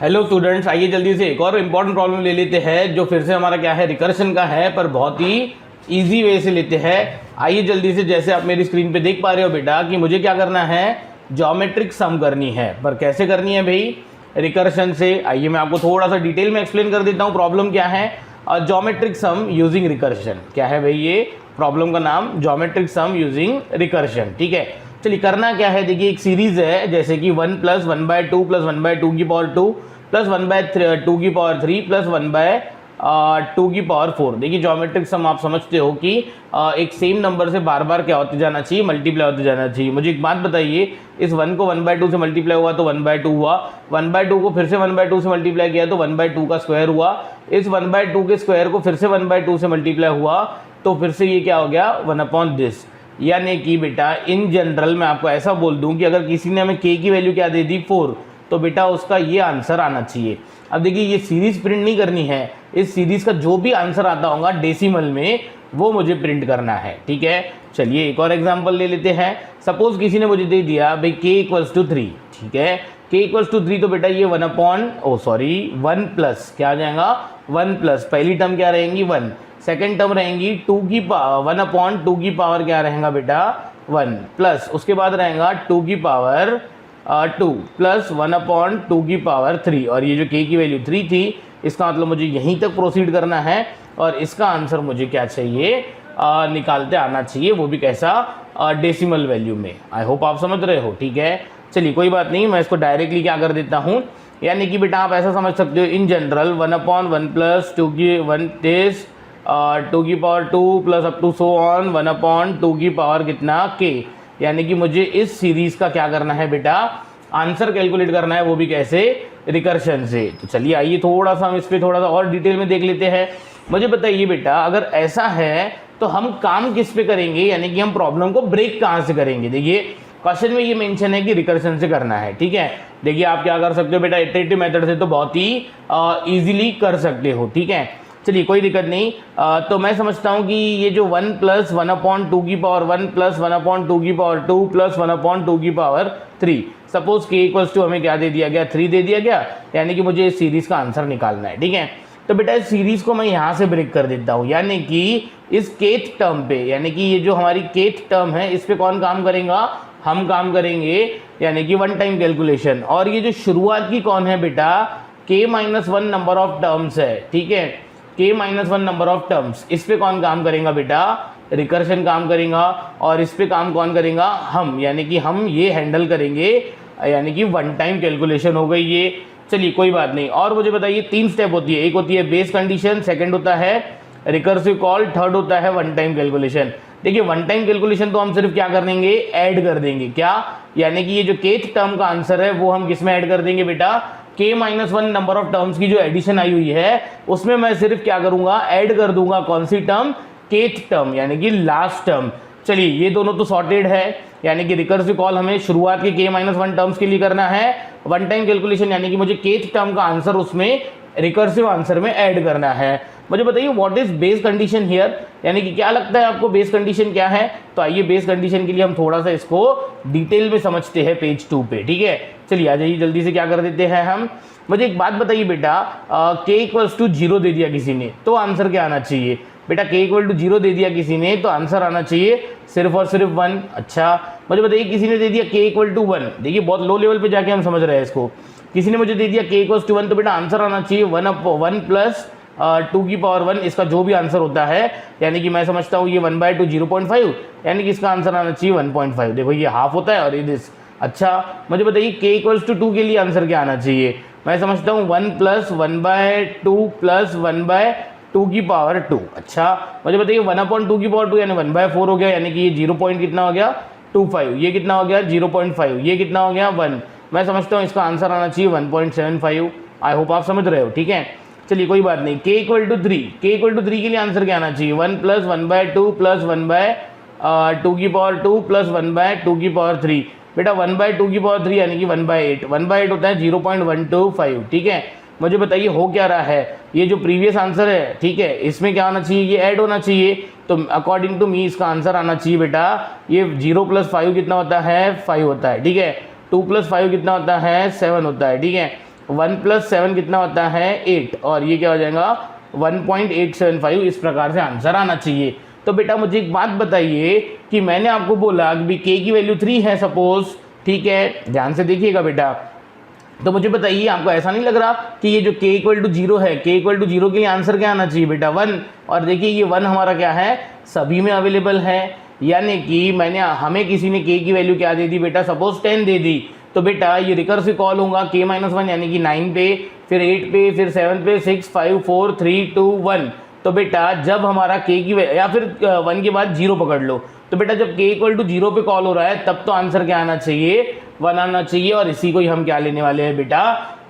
Hello students, आइए जल्दी से एक और इम्पॉर्टेंट प्रॉब्लम ले लेते हैं जो फिर से हमारा क्या है, रिकर्शन का है, पर बहुत ही इजी वे से लेते हैं। आइए जल्दी से, जैसे आप मेरी स्क्रीन पे देख पा रहे हो बेटा कि मुझे क्या करना है, ज्योमेट्रिक सम करनी है। पर कैसे करनी है भाई? रिकर्शन से। आइए मैं आपको थोड़ा सा डिटेल में एक्सप्लेन कर देता हूँ प्रॉब्लम क्या है। ज्योमेट्रिक सम यूजिंग रिकर्शन क्या है भाई? ये प्रॉब्लम का नाम ज्योमेट्रिक सम यूजिंग रिकर्शन। ठीक है, चलिए करना क्या है, देखिए एक सीरीज है जैसे कि 1 + 1/2 + 1/2 की पावर 2 + 1/2 की पावर 3 + 1/2 की पावर 4। देखिए ज्योमेट्रिक सम आप समझते हो कि एक सेम नंबर से बार बार क्या होते जाना चाहिए, मल्टीप्लाई होते जाना चाहिए। मुझे एक बात बताइए, इस 1 को 1/2 से मल्टीप्लाई हुआ तो 1/2 हुआ, 1/2 को फिर से 1/2 से मल्टीप्लाई किया तो 1/2 का स्क्वायर हुआ, इस 1/2 के स्क्वायर को फिर से 1/2 से मल्टीप्लाई हुआ तो फिर से ये क्या हो गया, 1/this। यानी कि बेटा इन जनरल मैं आपको ऐसा बोल दूं कि अगर किसी ने हमें k की वैल्यू क्या दे दी 4, तो बेटा उसका ये आंसर आना चाहिए। अब देखिए ये सीरीज प्रिंट नहीं करनी है, इस सीरीज का जो भी आंसर आता होगा डेसिमल में वो मुझे प्रिंट करना है। ठीक है, चलिए एक और एग्जांपल ले लेते हैं। सपोज किसी ने मुझे दे दिया भाई k = 3। ठीक है, k = 3 तो बेटा ये 1 प्लस क्या आ जाएगा, 1 प्लस पहली टर्म क्या रहेंगी 1, सेकेंड टर्म रहेंगी 2 की पावर 1/2 की पावर क्या रहेगा बेटा 1, प्लस उसके बाद रहेगा 2 की पावर 2 प्लस 1/2 की पावर 3। और ये जो k की वैल्यू 3 थी, इसका मतलब मुझे यहीं तक प्रोसीड करना है और इसका आंसर मुझे क्या चाहिए, निकालते आना चाहिए, वो भी कैसा, डेसिमल वैल्यू में। आई होप आप समझ रहे हो। ठीक है, चलिए कोई बात नहीं, मैं इसको डायरेक्टली क्या कर देता हूँ। यानी कि बेटा आप ऐसा समझ सकते हो, इन जनरल 1/1 + 2 की 1 दिस 2 की power 2 plus up to so on 1/2 की पावर कितना k। यानी कि मुझे इस सीरीज का क्या करना है बेटा, आंसर कैलकुलेट करना है, वो भी कैसे, रिकर्शन से। तो चलिए आइए थोड़ा सा हम इस पर थोड़ा सा और डिटेल में देख लेते हैं। मुझे बताइए बेटा, अगर ऐसा है तो हम काम किस पे करेंगे, यानी कि हम प्रॉब्लम को ब्रेक कहाँ से करेंगे। देखिए क्वेश्चन में ये मेंशन है कि रिकर्शन से करना है। ठीक है, देखिए आप क्या कर सकते हो बेटा, इटरेटिव मेथड से तो बहुत ही इजीली कर सकते हो। ठीक है, चलिए कोई दिक्कत नहीं। तो मैं समझता हूँ कि ये जो 1 + 1/2 की पावर 1 + 1/2 की पावर 2 + 1/2 की पावर 3, सपोज k = हमें क्या दे दिया गया, 3 दे दिया गया, यानी कि मुझे इस सीरीज का आंसर निकालना है। ठीक है, तो बेटा इस सीरीज को मैं यहाँ से ब्रेक कर देता हूँ, यानी कि इस kth टर्म पे, यानी कि ये जो हमारी kth टर्म है इस पे कौन काम करेगा, हम काम करेंगे, यानी कि 1 टाइम कैलकुलेशन। और ये जो शुरुआत की कौन है बेटा, k-1 नंबर ऑफ टर्म्स है। ठीक है, k-1 नंबर ऑफ टर्म्स, इस पे कौन काम करेगा बेटा, रिकर्शन काम करेगा। और इस पे काम कौन करेगा, हम, यानी कि हम ये हैंडल करेंगे, यानी कि 1 टाइम कैलकुलेशन हो गई ये। चलिए कोई बात नहीं। और मुझे बताइए 3 स्टेप होती है, एक होती है बेस कंडीशन, सेकंड होता है रिकर्सिव कॉल, थर्ड होता है 1 टाइम कैलकुलेशन। देखिए 1 टाइम कैलकुलेशन तो हम सिर्फ क्या कर देंगे, ऐड कर देंगे, क्या, यानी कि ये जो kth टर्म का आंसर है वो हम किस में ऐड कर देंगे बेटा, k-1 नंबर ऑफ टर्म्स की जो एडिशन आई हुई है उसमें मैं सिर्फ क्या करूंगा, ऐड कर दूंगा कौन सी टर्म, kth टर्म, यानी कि लास्ट टर्म। चलिए ये दोनों तो सॉर्टेड है, यानी कि रिकर्सिव कॉल हमें शुरुआत के k-1 टर्म्स के लिए करना है, 1 टाइम कैलकुलेशन यानी कि मुझे kth टर्म का आंसर उसमें रिकर्सिव आंसर में ऐड करना है। मुझे बताइए what is base condition here, यानी कि क्या लगता है आपको बेस कंडीशन क्या है। तो आइए बेस कंडीशन के लिए हम थोड़ा सा इसको डिटेल में समझते हैं पेज 2 पे। ठीक है, चलिए आ जाइए जल्दी से, क्या कर देते हैं हम। मुझे एक बात बताइए बेटा, k = 0 दे दिया किसी ने तो आंसर क्या आना चाहिए बेटा, k = 0 दे दिया किसी ने तो आंसर आना चाहिए सिर्फ और सिर्फ 1। अच्छा मुझे बताइए किसी ने दे दिया k = 1, देखिए बहुत लो लेवल पे जाके हम समझ रहे हैं इसको। किसी ने मुझे दे दिया k = 1 तो बेटा आंसर आना चाहिए 1 प्लस 2 की पावर 1, इसका जो भी आंसर होता है, यानी कि मैं समझता हूँ ये 1/2 0.5, यानी कि इसका आंसर आना चाहिए 1.5। देखो ये हाफ होता है और ये दिस। अच्छा मुझे बताइए k = 2 के लिए आंसर क्या आना चाहिए, मैं समझता हूँ 1 + 1/2 प्लस 1/2 की पावर 2। अच्छा मुझे बताइए 1/2 की पावर 2 यानी 1/4 हो गया, यानी कि ये 0 पॉइंट कितना हो गया 25, ये कितना हो गया 0.5, ये कितना हो गया 1। मैं समझता हूँ इसका आंसर आना चाहिए 1.75। आई होप आप समझ रहे हो। ठीक है, चलिए कोई बात नहीं। k = 3, k = 3 के लिए आंसर क्या आना चाहिए, 1 + 1/2 प्लस 1/2 की पावर 2 प्लस 1/2 की पावर 3। बेटा 1/2 की पावर 3 यानी कि 1/8, 1/8 होता है 0.125। ठीक है, मुझे बताइए हो क्या रहा है, ये जो प्रीवियस आंसर है, ठीक है, इसमें क्या आना चाहिए, ये ऐड होना चाहिए। तो अकॉर्डिंग टू मी इसका आंसर आना चाहिए बेटा, ये 0 + 5 कितना होता है 5 होता है। ठीक है, 2 + 5 कितना होता है 7 होता है। ठीक है, 1 + 7 कितना होता है 8, और ये क्या हो जाएगा 1.875। इस प्रकार से आंसर आना चाहिए। तो बेटा मुझे एक बात बताइए कि मैंने आपको बोला कि भी k की वैल्यू 3 है सपोज, ठीक है, ध्यान से देखिएगा बेटा। तो मुझे बताइए आपको ऐसा नहीं लग रहा कि ये जो k = 0 है, k = 0 के लिए आंसर क्या आना चाहिए बेटा 1। और देखिए ये 1 हमारा क्या है सभी में अवेलेबल है, यानी कि हमें किसी ने k की वैल्यू क्या दे दी बेटा सपोज 10 दे दी। तो बेटा ये रिकर्सिव कॉल होगा k - 1 यानी कि 9 पे, फिर 8 पे, फिर 7 पे, 6 5 4 3 2 1। तो बेटा जब हमारा k की या फिर 1 के बाद 0 पकड़ लो, तो बेटा जब k = 0 पे कॉल हो रहा है तब तो आंसर क्या आना चाहिए 1 आना चाहिए। और इसी को ही हम क्या लेने वाले हैं बेटा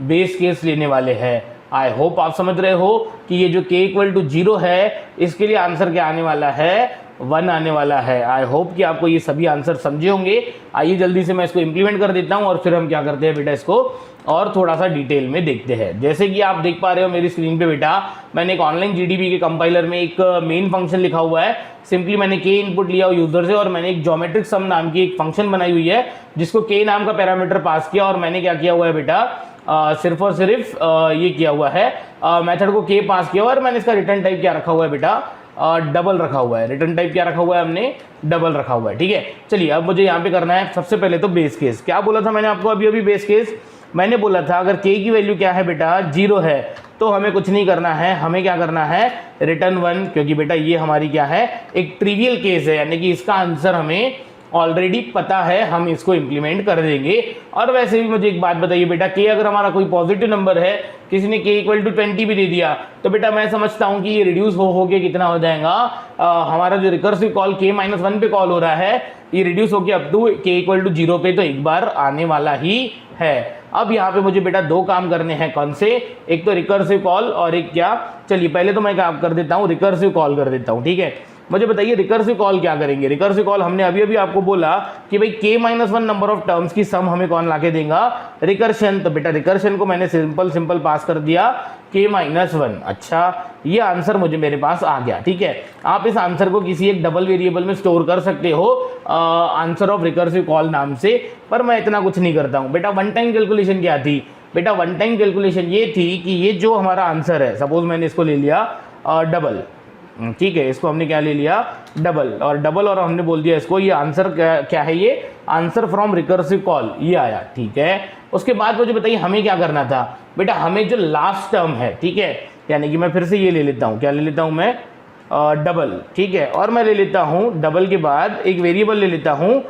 बेस केस लेने वाले हैं। आई होप आप समझ रहे हो कि ये जो k = 0 है इसके लिए आंसर क्या आने वाला है 1 आने वाला है। आई होप कि आपको ये सभी आंसर समझे होंगे। आइए जल्दी से मैं इसको इम्प्लीमेंट कर देता हूँ और फिर हम क्या करते हैं बेटा इसको और थोड़ा सा डिटेल में देखते हैं। जैसे कि आप देख पा रहे हो मेरी स्क्रीन पे बेटा, मैंने एक ऑनलाइन जीडीबी के कंपाइलर में एक मेन फंक्शन लिखा हुआ है। सिंपली मैंने k इनपुट लिया यूजर से और मैंने एक ज्योमेट्रिक सम नाम की एक फंक्शन बनाई हुई है जिसको k नाम का पैरामीटर पास किया। और मैंने क्या किया हुआ है बेटा सिर्फ और सिर्फ ये किया हुआ है मेथड को k पास किया और मैंने इसका रिटर्न टाइप क्या रखा हुआ है बेटा डबल रखा हुआ है। रिटर्न टाइप क्या रखा हुआ है हमने डबल रखा हुआ है, ठीक है। चलिए अब मुझे यहाँ पे करना है सबसे पहले तो बेस केस। क्या बोला था मैंने आपको अभी बेस केस, मैंने बोला था अगर k की वैल्यू क्या है बेटा 0 है तो हमें कुछ नहीं करना है, हमें क्या करना है रिटर्न 1, क्योंकि बेटा ये हमारी क्या है एक ट्रिवियल केस है, यानी कि इसका आंसर हमें ऑलरेडी पता है, हम इसको इम्प्लीमेंट कर देंगे। और वैसे भी मुझे एक बात बताइए बेटा k अगर हमारा कोई पॉजिटिव नंबर है, किसी ने k = 20 भी दे दिया, तो बेटा मैं समझता हूं कि ये रिड्यूस हो के कितना हो जाएगा हमारा जो रिकर्सिव कॉल k - 1 पे कॉल हो रहा है ये रिड्यूस होके अप टू k = 0 पे तो एक बार आने वाला ही है। अब यहाँ पे मुझे बेटा दो काम करने हैं, कौन से, एक तो रिकर्सिव कॉल और एक क्या, चलिए पहले तो मैं क्या कर देता हूँ रिकर्सिव कॉल कर देता हूँ, ठीक है। मुझे बताइए रिकर्सिव कॉल क्या करेंगे। रिकर्सिव कॉल हमने अभी आपको बोला कि भाई k - 1 नंबर ऑफ टर्म्स की सम हमें कौन लाके देगा रिकर्शन। तो बेटा रिकर्शन को मैंने सिंपल पास कर दिया k - 1। अच्छा ये आंसर मुझे मेरे पास आ गया, ठीक है। आप इस आंसर को किसी एक डबल वेरिएबल में स्टोर कर सकते हो आंसर ऑफ रिकर्सिव कॉल नाम से, पर मैं इतना कुछ नहीं करता हूँ। बेटा वन टाइम कैलकुलेशन क्या थी बेटा, वन टाइम कैलकुलेशन ये थी कि ये जो हमारा आंसर है सपोज मैंने इसको ले लिया डबल, ठीक है, इसको हमने क्या ले लिया डबल, और हमने बोल दिया इसको ये आंसर क्या है, ये आंसर फ्रॉम रिकर्सिव कॉल ये आया, ठीक है। उसके बाद मुझे बताइए हमें क्या करना था बेटा, हमें जो लास्ट टर्म है, ठीक है, यानी कि मैं फिर से ये ले लेता हूँ, क्या ले लेता हूँ मैं डबल, ठीक है, और मैं ले लेता हूँ डबल के बाद एक वेरिएबल ले लेता हूँ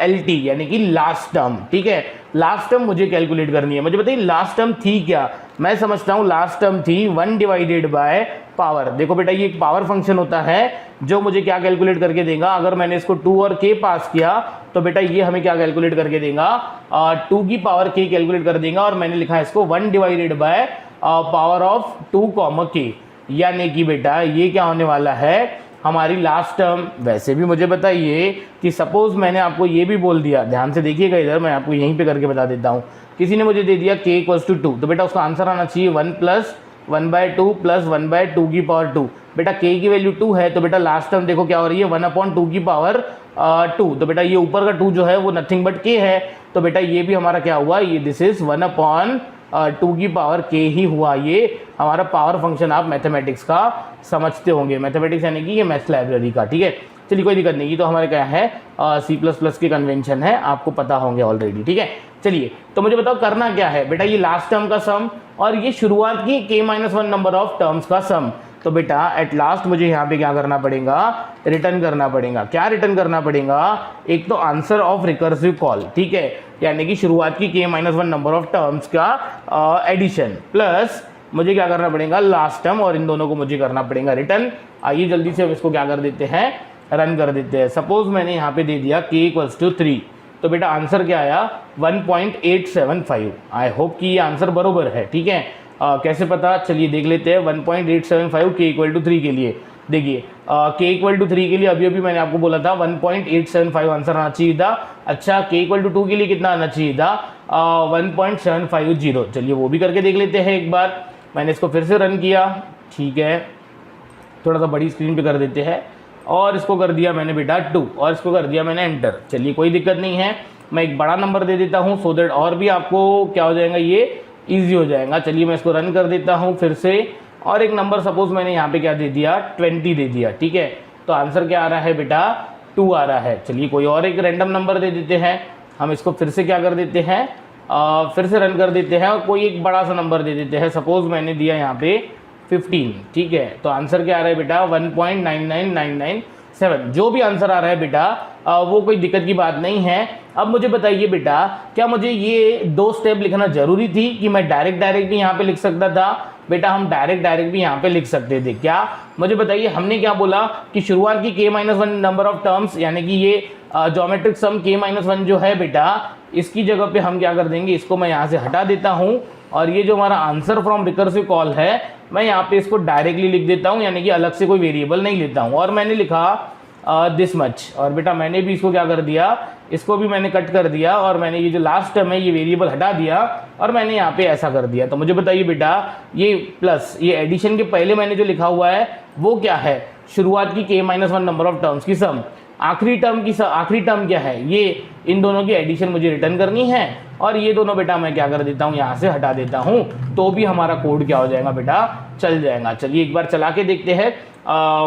LT यानी कि लास्ट टर्म, ठीक है। लास्ट टर्म मुझे कैलकुलेट करनी है। मुझे बताइए लास्ट टर्म थी क्या, मैं समझता हूँ लास्ट टर्म थी 1 डिवाइडेड बाय पावर। देखो बेटा ये एक पावर फंक्शन होता है जो मुझे क्या कैलकुलेट करके देगा, अगर मैंने इसको 2 और k पास किया तो बेटा ये हमें क्या कैलकुलेट करके देगा 2 की पावर k कैलकुलेट कर देगा। और मैंने लिखा है इसको 1 divided by power of 2 k, यानी कि बेटा ये क्या होने वाला है हमारी लास्ट टर्म। वैसे भी मुझे बताइए कि सपोज मैंने आपको ये भी बोल दिया, ध्यान से देखिएगा इधर, मैं आपको यहीं पे करके बता देता हूँ, किसी ने मुझे दे दिया k = 2, तो बेटा उसका आंसर आना चाहिए 1 + 1/2 + 1/2 की पावर 2। बेटा k की वैल्यू 2 है तो बेटा लास्ट टर्म देखो क्या हो रही है 1/2 की पावर 2। तो बेटा ये ऊपर का 2 जो है वो नथिंग बट k है, तो बेटा ये भी हमारा क्या हुआ, ये दिस इज 1/2 की पावर k ही हुआ। ये हमारा पावर फंक्शन आप मैथमेटिक्स का समझते होंगे, मैथमेटिक्स यानी कि ये मैथ्स लाइब्रेरी का, ठीक है। चलिए कोई दिक्कत नहीं, ये तो हमारे क्या है C++ के कन्वेंशन है, आपको पता होंगे ऑलरेडी, ठीक है। चलिए तो मुझे बताओ करना क्या है बेटा, ये लास्ट टर्म का सम और ये शुरुआत की k - 1 नंबर ऑफ टर्म्स का सम। तो बेटा एट लास्ट मुझे यहाँ पे क्या करना पड़ेगा, रिटर्न करना पड़ेगा। क्या रिटर्न करना पड़ेगा, एक तो आंसर ऑफ रिकर्सिव कॉल, ठीक है, यानी कि शुरुआत की k - 1 नंबर ऑफ टर्म्स का एडिशन, प्लस मुझे क्या करना पड़ेगा लास्ट टर्म, और इन दोनों को मुझे करना पड़ेगा रिटर्न। आइए जल्दी से हम इसको क्या कर देते हैं, रन कर देते हैं। सपोज मैंने यहाँ पे दे दिया k = 3, तो बेटा आंसर क्या आया 1.875। आई होप कि ये आंसर बरोबर है, ठीक है। कैसे पता, चलिए देख लेते हैं। 1.875 k = 3 के लिए, देखिए k = 3 के लिए अभी मैंने आपको बोला था 1.875 आंसर आना चाहिए था। अच्छा k = 2 के लिए कितना आना चाहिए था 1.750। चलिए वो भी करके देख लेते हैं एक बार। मैंने इसको फिर से रन किया, ठीक है, थोड़ा सा बड़ी स्क्रीन पे कर देते हैं, और इसको कर दिया मैंने बेटा 2 और इसको कर दिया मैंने एंटर। चलिए कोई दिक्कत नहीं है, मैं एक बड़ा नंबर दे देता हूँ सो दैट और भी आपको क्या हो जाएगा, ये ईजी हो जाएगा। चलिए मैं इसको रन कर देता हूँ फिर से, और एक नंबर सपोज मैंने यहाँ पे क्या दे दिया, 20 दे दिया, ठीक है। तो आंसर क्या आ रहा है बेटा, 2 आ रहा है। चलिए कोई और एक रैंडम नंबर दे देते हैं, हम इसको फिर से क्या कर देते हैं, फिर से रन कर देते हैं और कोई एक बड़ा सा नंबर दे देते हैं। सपोज मैंने दिया यहाँ पे 15, ठीक है। तो आंसर क्या आ रहा है बेटा, 1.99997। जो भी आंसर आ रहा है बेटा वो कोई दिक्कत की बात नहीं है। अब मुझे बताइए बेटा, क्या मुझे ये 2 स्टेप लिखना जरूरी थी कि मैं डायरेक्ट भी यहाँ पे लिख सकता था? बेटा हम डायरेक्ट भी यहाँ पे लिख सकते थे। क्या मुझे बताइए, हमने क्या बोला कि शुरुआत की k-1 नंबर ऑफ टर्म्स, यानी कि ये ज्योमेट्रिक सम k-1 जो है बेटा, इसकी जगह पे हम क्या कर देंगे, इसको मैं यहाँ से हटा देता हूँ और ये जो हमारा आंसर फ्रॉम रिकर्सिव कॉल है मैं यहाँ पे इसको डायरेक्टली लिख देता हूँ, यानी कि अलग से कोई वेरिएबल नहीं लेता हूँ। और मैंने लिखा दिस मच, और बेटा मैंने भी इसको क्या कर दिया, इसको भी मैंने कट कर दिया और मैंने ये जो लास्ट टर्म है ये वेरिएबल हटा दिया और मैंने यहाँ पे ऐसा कर दिया। तो मुझे बताइए बेटा, ये प्लस ये एडिशन के पहले मैंने जो लिखा हुआ है वो क्या है, शुरुआत की k-1 नंबर ऑफ टर्म्स की सम। आखिरी टर्म क्या है, ये इन दोनों की एडिशन मुझे रिटर्न करनी है और ये दोनों बेटा मैं क्या कर देता हूँ, यहाँ से हटा देता हूँ, तो भी हमारा कोड क्या हो जाएगा बेटा, चल जाएगा। चलिए एक बार चला के देखते हैं।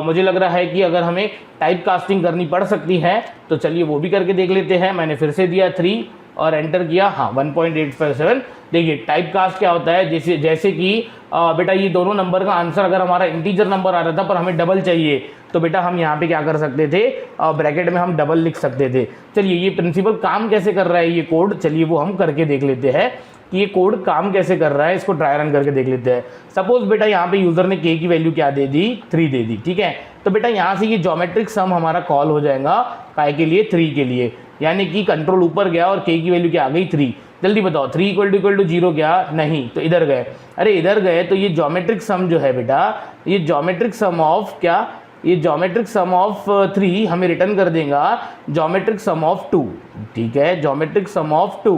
मुझे लग रहा है कि अगर हमें टाइप कास्टिंग करनी पड़ सकती है तो चलिए वो भी करके देख लेते हैं। मैंने फिर से दिया 3 और एंटर किया, हाँ 1.857। देखिए टाइप कास्ट क्या होता है, जैसे कि बेटा ये दोनों नंबर का आंसर अगर हमारा इंटीजर नंबर आ रहा था पर हमें डबल चाहिए, तो बेटा हम यहाँ पे क्या कर सकते थे, ब्रैकेट में हम डबल लिख सकते थे। चलिए ये प्रिंसिपल काम कैसे कर रहा है ये कोड, चलिए वो हम करके देख लेते हैं कि ये कोड काम कैसे कर रहा है। इसको ट्राई रन करके देख लेते हैं। सपोज बेटा यहाँ पे यूजर ने k की वैल्यू क्या दे दी, 3 दे दी, ठीक है। तो बेटा यहाँ से ये ज्योमेट्रिक सम हमारा कॉल हो जाएगा काय के लिए, 3 के लिए, यानी कि कंट्रोल ऊपर गया और k की वैल्यू क्या आ गई, 3। जल्दी बताओ 3 = 0 क्या, नहीं, तो इधर गए, अरे इधर गए, तो ये ज्योमेट्रिक सम जो है बेटा, ये ज्योमेट्रिक सम ऑफ क्या, ये ज्योमेट्रिक सम ऑफ 3 हमें रिटर्न कर देगा ज्योमेट्रिक सम ऑफ 2, ठीक है, ज्योमेट्रिक सम ऑफ 2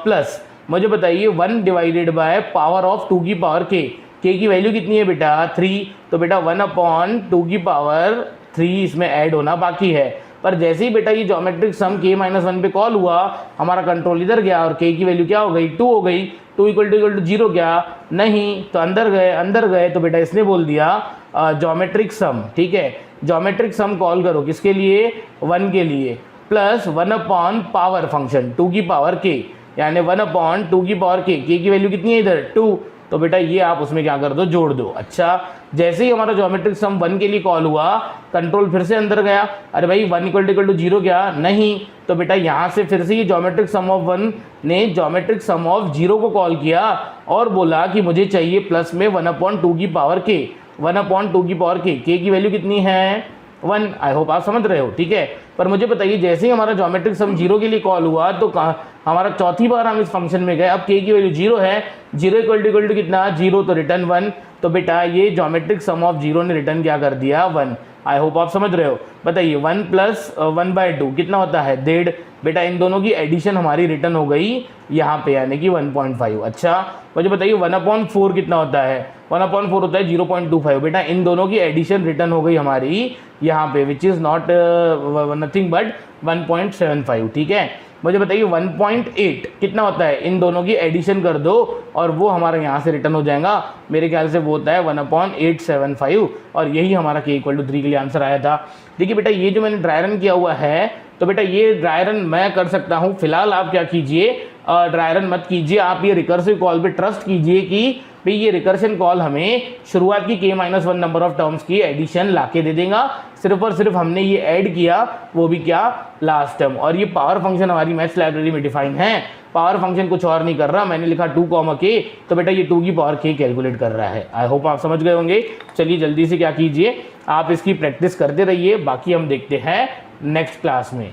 प्लस मुझे बताइए 1 डिवाइडेड बाय पावर ऑफ 2 की पावर k की वैल्यू कितनी है बेटा, 3। तो बेटा 1/2 की पावर 3 इसमें ऐड होना बाकी है। पर जैसे ही बेटा ये ज्योमेट्रिक सम k-1 पे कॉल हुआ, हमारा कंट्रोल इधर गया और k की वैल्यू क्या हो गई, 2 हो गई। 2 = 0 क्या, नहीं, तो अंदर गए तो बेटा इसने बोल दिया ज्योमेट्रिक सम, ठीक है। ज्योमेट्रिक सम कॉल करो किसके लिए, 1 के लिए, प्लस 1 पावर फंक्शन 2 की पावर k, यानी 1/2 की पावर k की वैल्यू कितनी है इधर, 2। तो बेटा ये आप उसमें क्या कर दो, जोड़ दो। अच्छा, जैसे ही हमारा ज्योमेट्रिक सम 1 के लिए कॉल हुआ, कंट्रोल फिर से अंदर गया, अरे भाई 1 = 0 क्या, नहीं, तो बेटा यहाँ से फिर से ये ज्योमेट्रिक सम ऑफ 1 ने ज्योमेट्रिक सम ऑफ 0 को कॉल किया और बोला कि मुझे चाहिए प्लस में 1/2 की पावर k, 1/2 की पावर k की वैल्यू कितनी है, 1। आई होप आप समझ रहे हो, ठीक है। पर मुझे बताइए जैसे ही हमारा ज्योमेट्रिक सम 0 के लिए कॉल हुआ तो हमारा चौथी बार हम इस फंक्शन में गए, अब k की वैल्यू 0 है, 0 = कितना, 0, तो रिटर्न 1। तो बेटा ये ज्योमेट्रिक सम ऑफ 0 ने रिटर्न क्या कर दिया, 1। आई होप आप समझ रहे हो। बताइए 1 + 1/2 कितना होता है, 1.5। बेटा इन दोनों की एडिशन हमारी रिटर्न हो गई यहाँ पे, यानी कि 1.5। अच्छा मुझे बताइए 1/4 कितना होता है, 1/4 होता है 0.25। बेटा इन दोनों की एडिशन रिटर्न हो गई हमारी यहाँ पे, which is not nothing but 1.75, ठीक है। मुझे बताइए 1.8 कितना होता है, इन दोनों की एडिशन कर दो और वो हमारा यहाँ से रिटर्न हो जाएगा, मेरे ख्याल से वो होता है 1/875, और यही हमारा k = 3 के लिए आंसर आया था। देखिए बेटा ये जो मैंने ड्राई रन किया हुआ है, तो बेटा ये ड्राई रन मैं कर सकता हूँ। फिलहाल आप क्या कीजिए, ड्राई रन मत कीजिए, आप ये रिकर्सिव कॉल पे ट्रस्ट कीजिए कि भाई ये रिकर्शन कॉल हमें शुरुआत की k-1 नंबर ऑफ टर्म्स की एडिशन लाके दे देगा। सिर्फ और सिर्फ हमने ये ऐड किया, वो भी क्या, लास्ट टर्म। और ये पावर फंक्शन हमारी मैथ्स लाइब्रेरी में डिफाइन है। पावर फंक्शन कुछ और नहीं कर रहा, मैंने लिखा 2, k, तो बेटा ये 2 की पावर k कैलकुलेट कर रहा है। आई होप आप समझ गए होंगे। चलिए जल्दी से क्या कीजिए, आप इसकी प्रैक्टिस करते रहिए, बाकी हम देखते हैं नेक्स्ट क्लास में।